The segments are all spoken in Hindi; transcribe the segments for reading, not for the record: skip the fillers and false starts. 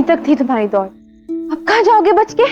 यहीं तक थी तुम्हारी दौड़, अब कहाँ जाओगे बच के?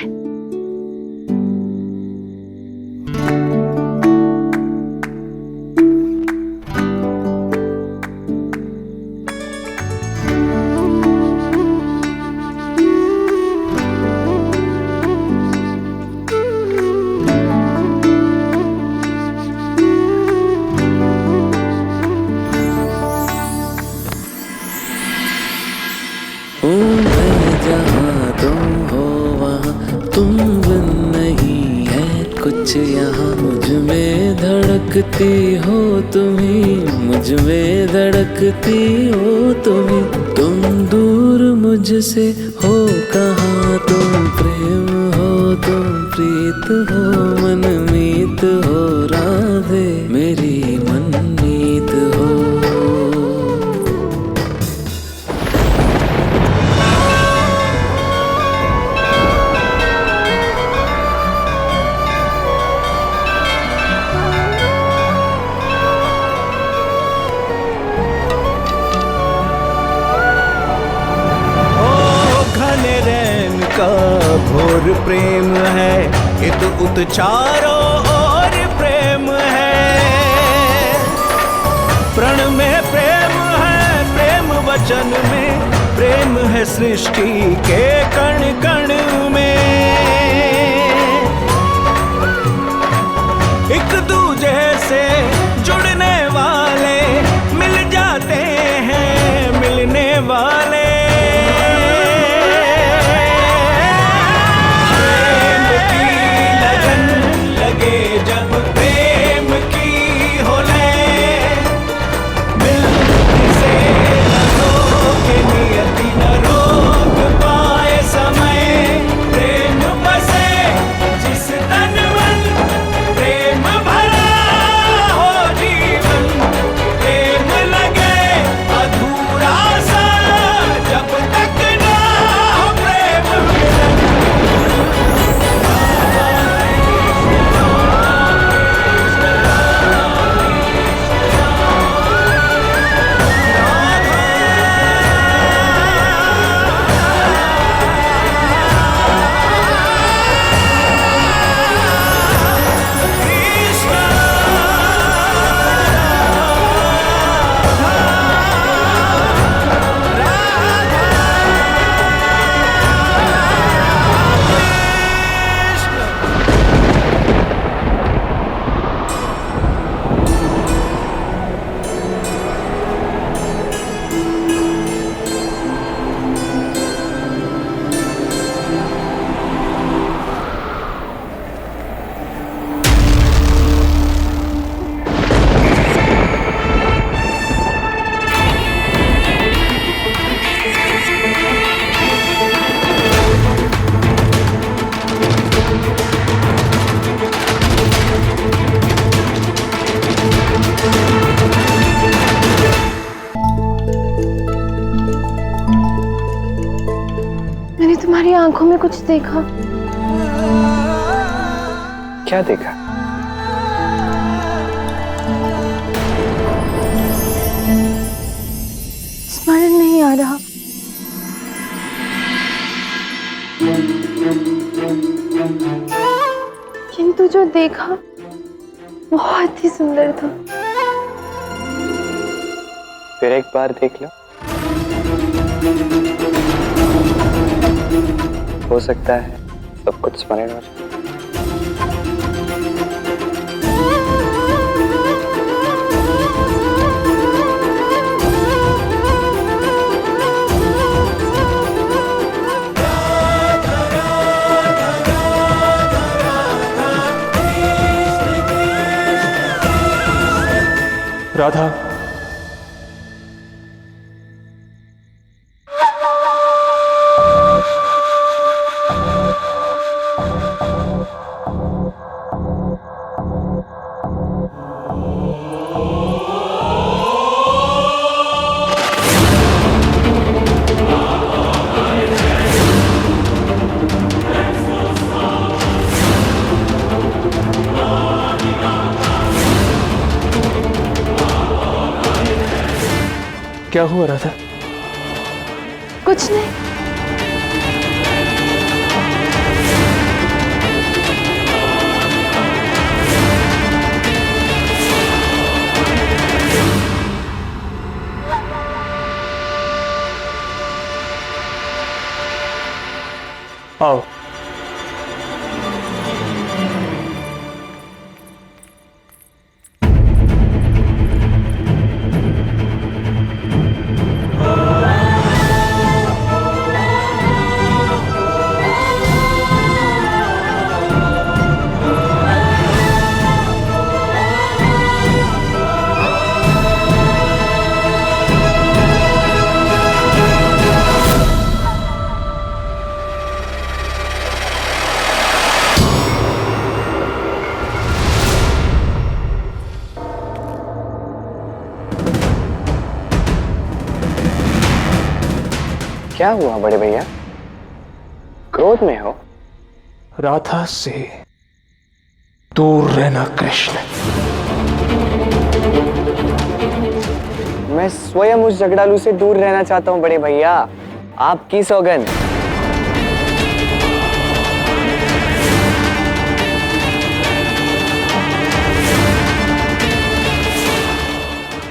जहाँ तुम हो वहाँ तुम बिन नहीं है कुछ यहाँ। मुझ में धड़कती हो तुम्ही, मुझ में धड़कती हो तुम्ही। तुम दूर मुझसे हो कहाँ, तुम प्रेम हो तुम प्रीत हो मनमीत हो राधे मेरी मनमीत हो। भोर प्रेम है इत उत चारों ओर प्रेम है। प्रण में प्रेम है प्रेम वचन में प्रेम है सृष्टि के कण कण में। एक दूजे से जुड़ने वाले मिल जाते हैं मिलने वाले। जब प्रेम की हो ले मिलने से न रोके नियति न रोक पाए समय। प्रेम बसे जिस तन मन प्रेम भरा हो जीवन। प्रेम लगे अधूरा सा जब तक ना हो प्रेम मिलन। मैंने तुम्हारी आंखों में कुछ देखा। क्या देखा? स्मरण नहीं आ रहा। किंतु जो देखा बहुत ही सुंदर था। फिर एक बार देख लो, हो सकता है सब कुछ स्मरण हो जाए। राधा, क्या हुआ राधा? कुछ नहीं। आओ। क्या हुआ बड़े भैया, क्रोध में हो? राधा से दूर रहना कृष्ण। मैं स्वयं उस झगड़ालू से दूर रहना चाहता हूं बड़े भैया, आपकी सौगंध।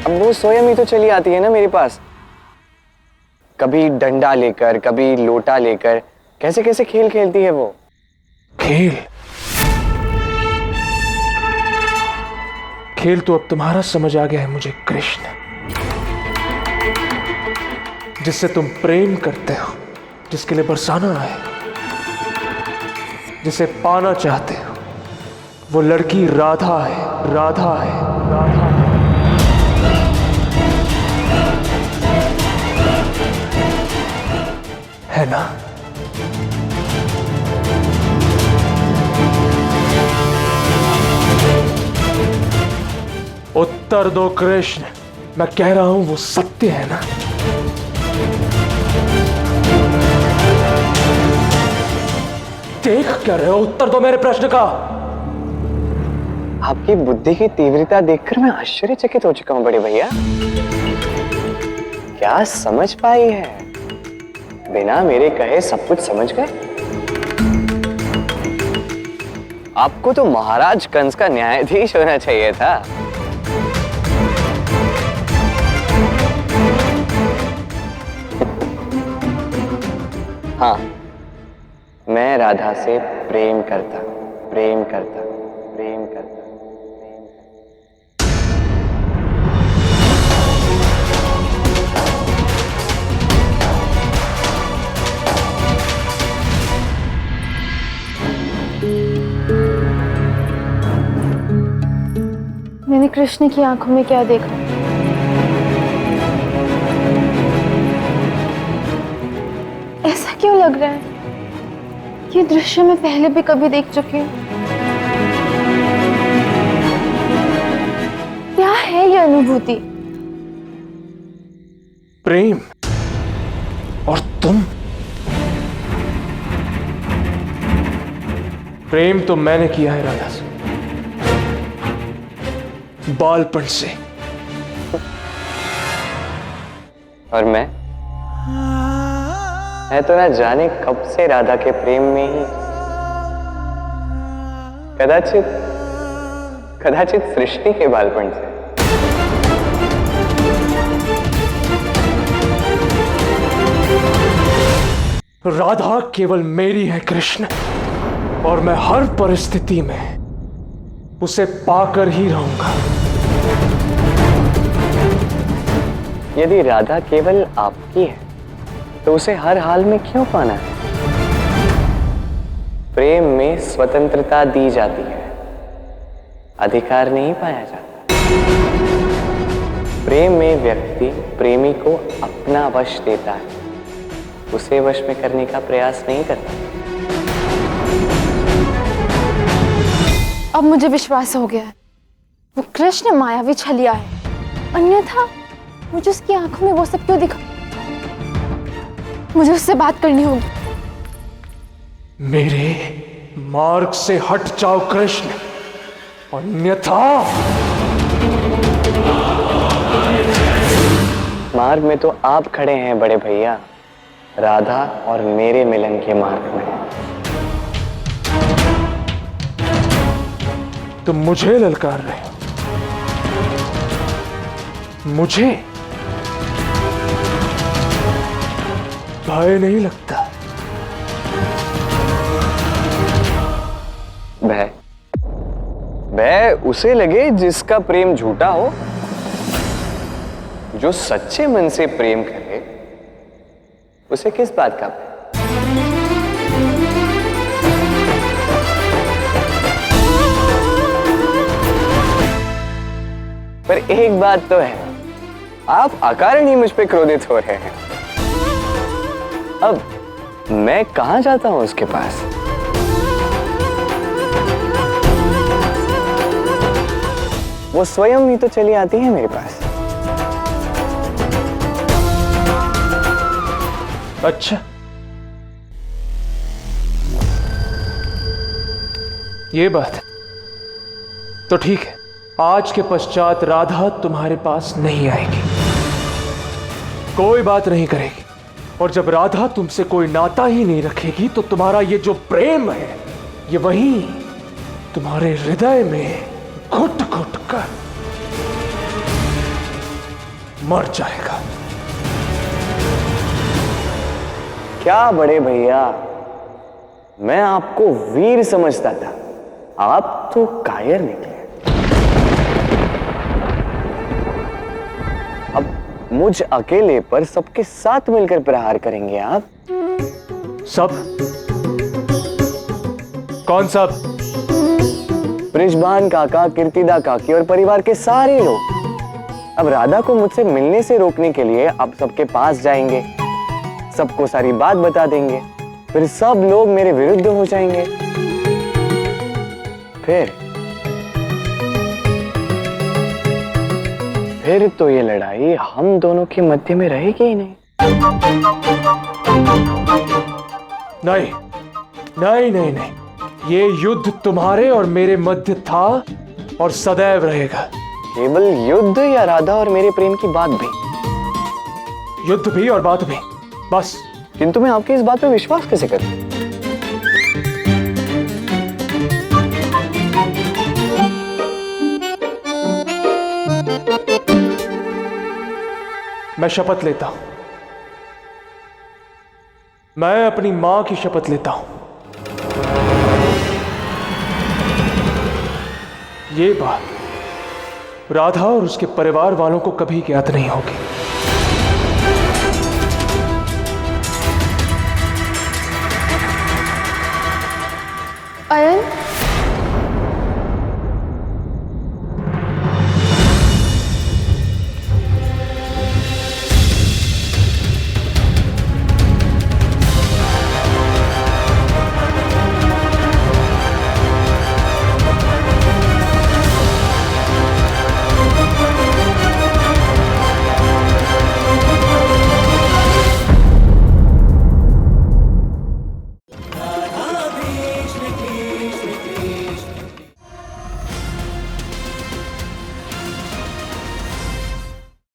अब वो स्वयं ही तो चली आती है ना मेरे पास, कभी डंडा लेकर, कभी लोटा लेकर, कैसे कैसे खेल खेलती है वो। खेल? खेल तो अब तुम्हारा समझ आ गया है मुझे कृष्ण, जिससे तुम प्रेम करते हो, जिसके लिए बरसाना है, जिसे पाना चाहते हो, वो लड़की राधा है, राधा है, राधा है। है ना? उत्तर दो कृष्ण, मैं कह रहा हूं वो सत्य है ना? देख क्या रहे हो? उत्तर दो मेरे प्रश्न का। आपकी बुद्धि की तीव्रता देखकर मैं आश्चर्यचकित हो चुका हूं बड़े भैया। क्या समझ पाई है? बिना मेरे कहे सब कुछ समझ गए? आपको तो महाराज कंस का न्यायाधीश होना चाहिए था। हाँ, मैं राधा से प्रेम करता, प्रेम करता, प्रेम करता। मैंने कृष्ण की आंखों में क्या देखा? ऐसा क्यों लग रहा है? ये दृश्य मैं पहले भी कभी देख चुकी हूँ। क्या है ये अनुभूति? प्रेम। और तुम? प्रेम तो मैंने किया है राधा से, बालपन से। और मैं तो ना जाने कब से राधा के प्रेम में ही, कदाचित सृष्टि के बालपन से। राधा केवल मेरी है कृष्ण, और मैं हर परिस्थिति में उसे पाकर ही रहूंगा। यदि राधा केवल आपकी है तो उसे हर हाल में क्यों पाना है? प्रेम में स्वतंत्रता दी जाती है, अधिकार नहीं पाया जाता। प्रेम में व्यक्ति प्रेमी को अपना वश देता है, उसे वश में करने का प्रयास नहीं करता। अब मुझे विश्वास हो गया है, वो कृष्ण मायावी छलिया है, अन्यथा मुझे उसकी आंखों में वो सब क्यों दिखा? मुझे उससे बात करनी होगी। मेरे मार्ग से हट जाओ कृष्ण, अन्यथा। मार्ग में तो आप खड़े हैं बड़े भैया, राधा और मेरे मिलन के मार्ग में। तुम मुझे ललकार रहे हो? मुझे भय नहीं लगता? भय भय उसे लगे जिसका प्रेम झूठा हो। जो सच्चे मन से प्रेम करे उसे किस बात का भय? पर एक बात तो है, आप अकारण ही मुझ पे क्रोधित हो रहे हैं। अब मैं कहां जाता हूं उसके पास? वो स्वयं ही तो चली आती है मेरे पास। अच्छा, ये बात है तो ठीक है। आज के पश्चात राधा तुम्हारे पास नहीं आएगी, कोई बात नहीं करेगी। और जब राधा तुमसे कोई नाता ही नहीं रखेगी तो तुम्हारा ये जो प्रेम है ये वहीं तुम्हारे हृदय में घुट घुट कर मर जाएगा। क्या बड़े भैया, मैं आपको वीर समझता था, आप तो कायर निकले। अब मुझ अकेले पर सबके साथ मिलकर प्रहार करेंगे आप? सब? कौन सब? बृजभान काका, कीर्तिदा काकी और परिवार के सारे लोग। अब राधा को मुझसे मिलने से रोकने के लिए आप सबके पास जाएंगे, सबको सारी बात बता देंगे, फिर सब लोग मेरे विरुद्ध हो जाएंगे। फिर तो ये लड़ाई हम दोनों के मध्य में रहेगी ही नहीं। नहीं नहीं नहीं नहीं, ये युद्ध तुम्हारे और मेरे मध्य था और सदैव रहेगा। केवल युद्ध या राधा और मेरे प्रेम की बात भी? युद्ध भी और बात भी, बस। किंतु मैं आपकी इस बात पे विश्वास कैसे करूं? मैं शपथ लेता हूं, मैं अपनी मां की शपथ लेता हूं, ये बात राधा और उसके परिवार वालों को कभी ज्ञात नहीं होगी।